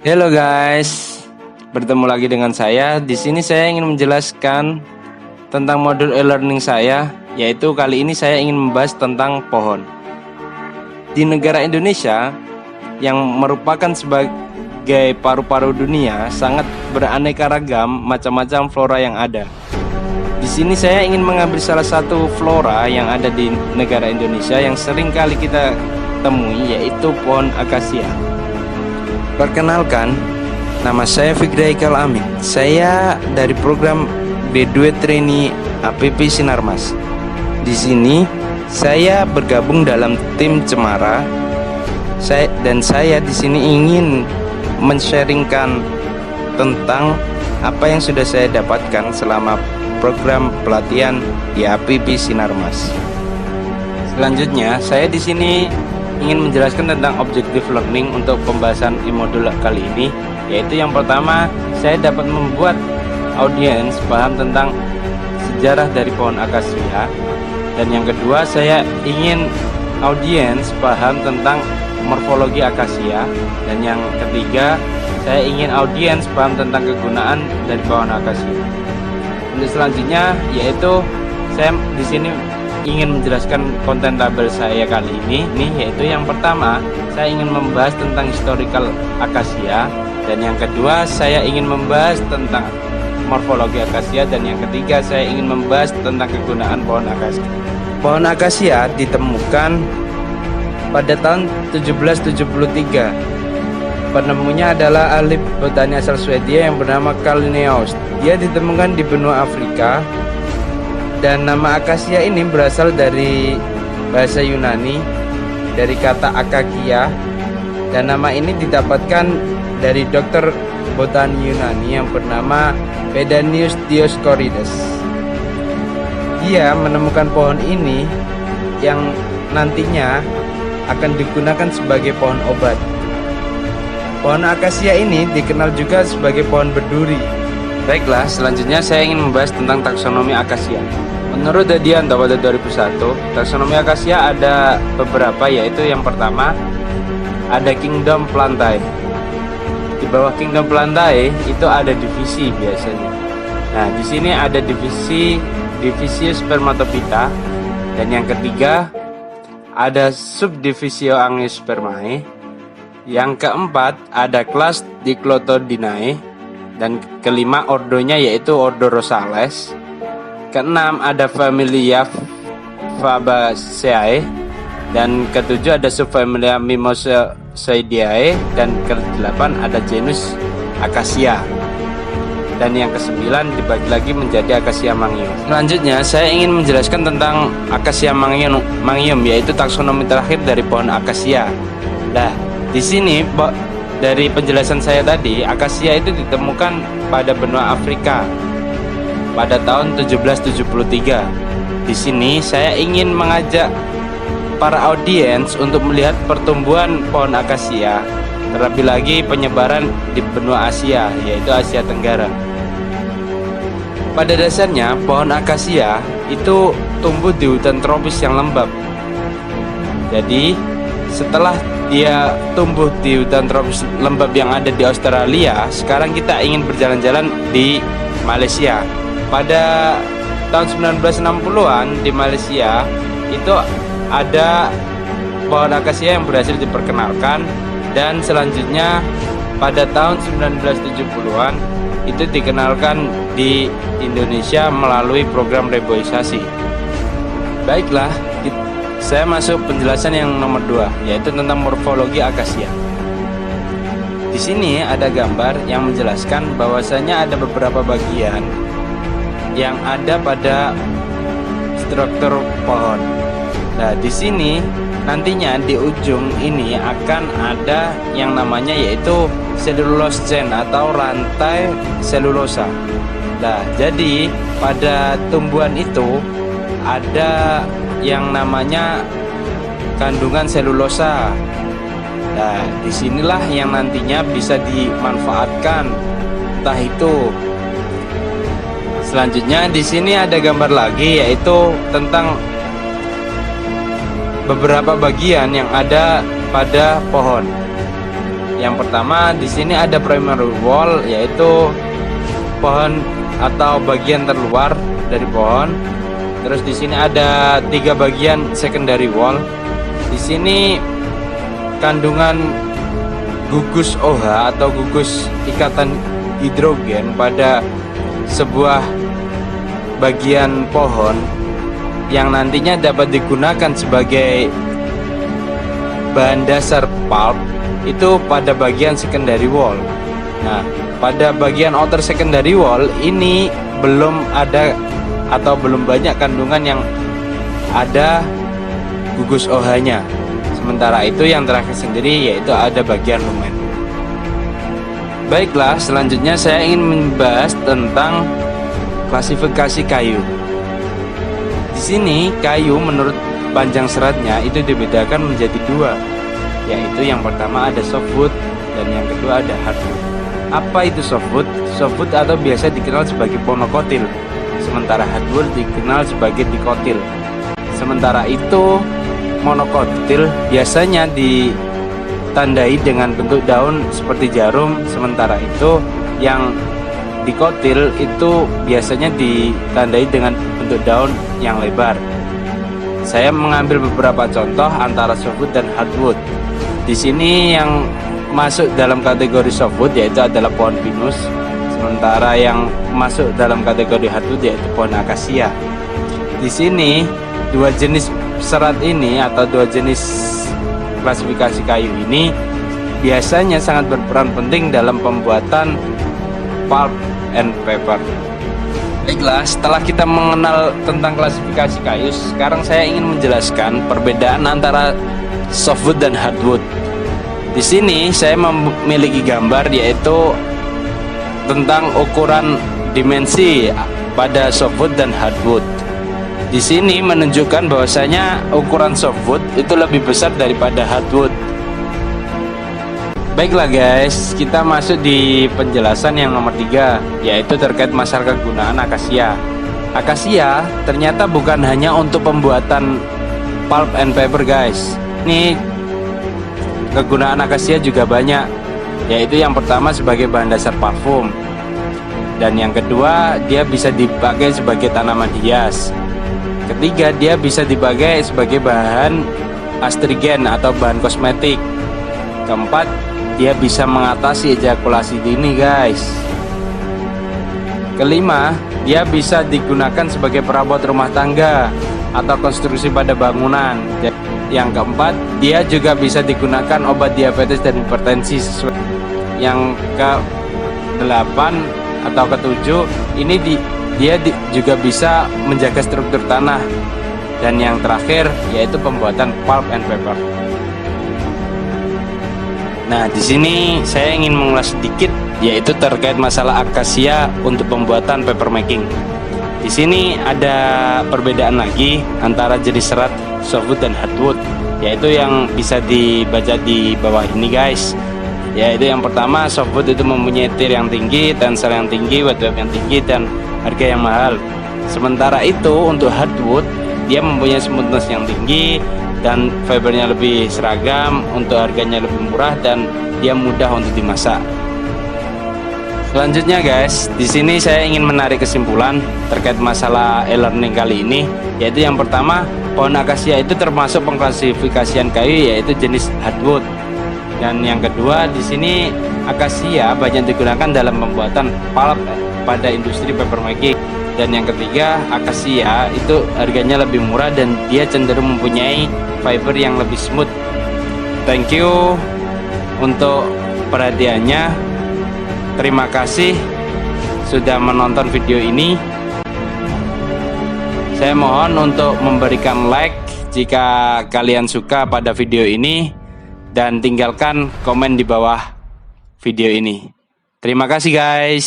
Halo guys, bertemu lagi dengan saya. Di sini saya ingin menjelaskan tentang modul e-learning saya, yaitu kali ini saya ingin membahas tentang pohon. Di negara Indonesia yang merupakan sebagai paru-paru dunia, sangat beraneka ragam macam-macam flora yang ada. Di sini saya ingin mengambil salah satu flora yang ada di negara Indonesia yang sering kali kita temui, yaitu pohon akasia. Perkenalkan, nama saya Fikri Haikal Amin. Saya dari program Graduate Trainee APP Sinarmas. Di sini saya bergabung dalam tim Cemara. Saya di sini ingin men-sharingkan tentang apa yang sudah saya dapatkan selama program pelatihan di APP Sinarmas. Selanjutnya, saya di sini ingin menjelaskan tentang objective learning untuk pembahasan e-modul kali ini, yaitu yang pertama, saya dapat membuat audiens paham tentang sejarah dari pohon akasia, dan yang kedua, saya ingin audiens paham tentang morfologi akasia, dan yang ketiga, saya ingin audiens paham tentang kegunaan dari pohon akasia. Untuk selanjutnya, yaitu saya di sini ingin menjelaskan konten tabel saya kali ini, yaitu yang pertama, saya ingin membahas tentang historical akasia, dan yang kedua, saya ingin membahas tentang morfologi akasia, dan yang ketiga, saya ingin membahas tentang kegunaan pohon akasia. Pohon akasia ditemukan pada tahun 1773. Penemunya adalah ahli botani asal Swedia yang bernama Carl Linnaeus. Dia ditemukan di benua Afrika. Dan nama akasia ini berasal dari bahasa Yunani, dari kata akakia, dan nama ini didapatkan dari dokter botani Yunani yang bernama Pedanius Dioscorides. Dia menemukan pohon ini yang nantinya akan digunakan sebagai pohon obat. Pohon akasia ini dikenal juga sebagai pohon berduri. Baiklah, selanjutnya saya ingin membahas tentang taksonomi akasia. Menurut Dedianto pada 2001, taksonomi akasia ada beberapa, yaitu yang pertama ada Kingdom Plantae. Di bawah Kingdom Plantae itu ada divisi biasanya. Nah, di sini ada Divisius Spermatophyta, dan yang ketiga ada Subdivisio Angiospermae. Yang keempat ada kelas Diklotodinae, dan kelima ordonya yaitu Ordo Rosales. Keenam ada familia Fabaceae, dan ketujuh ada subfamilia Mimosaideae, dan kedelapan ada genus Acacia, dan yang kesembilan dibagi lagi menjadi Acacia mangium. Selanjutnya saya ingin menjelaskan tentang Acacia mangium, yaitu taksonomi terakhir dari pohon akasia. Nah, di sini dari penjelasan saya tadi, akasia itu ditemukan pada benua Afrika pada tahun 1773. Di sini saya ingin mengajak para audiens untuk melihat pertumbuhan pohon akasia, terlebih lagi penyebaran di benua Asia, yaitu Asia Tenggara. Pada dasarnya, pohon akasia itu tumbuh di hutan tropis yang lembab. Jadi, setelah dia tumbuh di hutan tropis lembab yang ada di Australia, sekarang kita ingin berjalan-jalan di Malaysia. Pada tahun 1960-an di Malaysia itu ada pohon akasia yang berhasil diperkenalkan, dan selanjutnya pada tahun 1970-an itu dikenalkan di Indonesia melalui program reboisasi. Baiklah, saya masuk penjelasan yang nomor 2, yaitu tentang morfologi akasia. Di sini ada gambar yang menjelaskan bahwasanya ada beberapa bagian yang ada pada struktur pohon. Nah, di sini nantinya di ujung ini akan ada yang namanya yaitu cellulose chain atau rantai selulosa. Nah, jadi pada tumbuhan itu ada yang namanya kandungan selulosa. Nah, disinilah yang nantinya bisa dimanfaatkan, entah itu. Selanjutnya di sini ada gambar lagi, yaitu tentang beberapa bagian yang ada pada pohon. Yang pertama di sini ada primary wall, yaitu pohon atau bagian terluar dari pohon. Terus di sini ada 3 bagian secondary wall. Di sini kandungan gugus OH atau gugus ikatan hidrogen pada sebuah bagian pohon yang nantinya dapat digunakan sebagai bahan dasar pulp itu pada bagian secondary wall. Nah, pada bagian outer secondary wall ini belum ada atau belum banyak kandungan yang ada gugus OH-nya. Sementara itu yang terakhir sendiri yaitu ada bagian lumen. Baiklah, selanjutnya saya ingin membahas tentang klasifikasi kayu. Di sini kayu menurut panjang seratnya itu dibedakan menjadi 2, yaitu yang pertama ada softwood dan yang kedua ada hardwood. Apa itu softwood? Softwood atau biasa dikenal sebagai monokotil, sementara hardwood dikenal sebagai dikotil. Sementara itu monokotil biasanya ditandai dengan bentuk daun seperti jarum, sementara itu yang dikotil itu biasanya ditandai dengan bentuk daun yang lebar. Saya mengambil beberapa contoh antara softwood dan hardwood. Di sini yang masuk dalam kategori softwood yaitu adalah pohon pinus, sementara yang masuk dalam kategori hardwood yaitu pohon akasia. Di sini 2 jenis serat ini atau 2 jenis klasifikasi kayu ini biasanya sangat berperan penting dalam pembuatan pulp and paper. Baiklah, setelah kita mengenal tentang klasifikasi kayu, sekarang saya ingin menjelaskan perbedaan antara softwood dan hardwood. Di sini saya memiliki gambar yaitu tentang ukuran dimensi pada softwood dan hardwood. Di sini menunjukkan bahwasanya ukuran softwood itu lebih besar daripada hardwood. Baiklah guys, kita masuk di penjelasan yang nomor 3, yaitu terkait masalah kegunaan akasia. Akasia ternyata bukan hanya untuk pembuatan pulp and paper guys. Ini kegunaan akasia juga banyak, yaitu yang pertama sebagai bahan dasar parfum, dan yang kedua dia bisa dipakai sebagai tanaman hias. Ketiga, dia bisa dipakai sebagai bahan astrigen atau bahan kosmetik. Keempat, dia bisa mengatasi ejakulasi dini guys. Kelima, dia bisa digunakan sebagai perabot rumah tangga atau konstruksi pada bangunan. Yang keempat, dia juga bisa digunakan obat diabetes dan hipertensi sesuai. Yang ke-8 atau ke-7, ini dia juga bisa menjaga struktur tanah. Dan yang terakhir yaitu pembuatan pulp and paper. Nah, di sini saya ingin mengulas sedikit yaitu terkait masalah akasia untuk pembuatan paper making. Di sini ada perbedaan lagi antara jenis serat softwood dan hardwood, yaitu yang bisa dibaca di bawah ini guys. Yaitu yang pertama, softwood itu mempunyai tir yang tinggi, tensel yang tinggi, wet web yang tinggi, dan harga yang mahal. Sementara itu untuk hardwood dia mempunyai smoothness yang tinggi dan fibernya lebih seragam, untuk harganya lebih murah dan dia mudah untuk dimasak. Selanjutnya guys, di sini saya ingin menarik kesimpulan terkait masalah e-learning kali ini, yaitu yang pertama, pohon akasia itu termasuk pengklasifikasian kayu yaitu jenis hardwood. Dan yang kedua, di sini akasia banyak digunakan dalam pembuatan pulp pada industri papermaking. Dan yang ketiga, akasia itu harganya lebih murah dan dia cenderung mempunyai fiber yang lebih smooth. Thank you untuk perhatiannya. Terima kasih sudah menonton video ini. Saya mohon untuk memberikan like jika kalian suka pada video ini dan tinggalkan komen di bawah video ini. Terima kasih guys.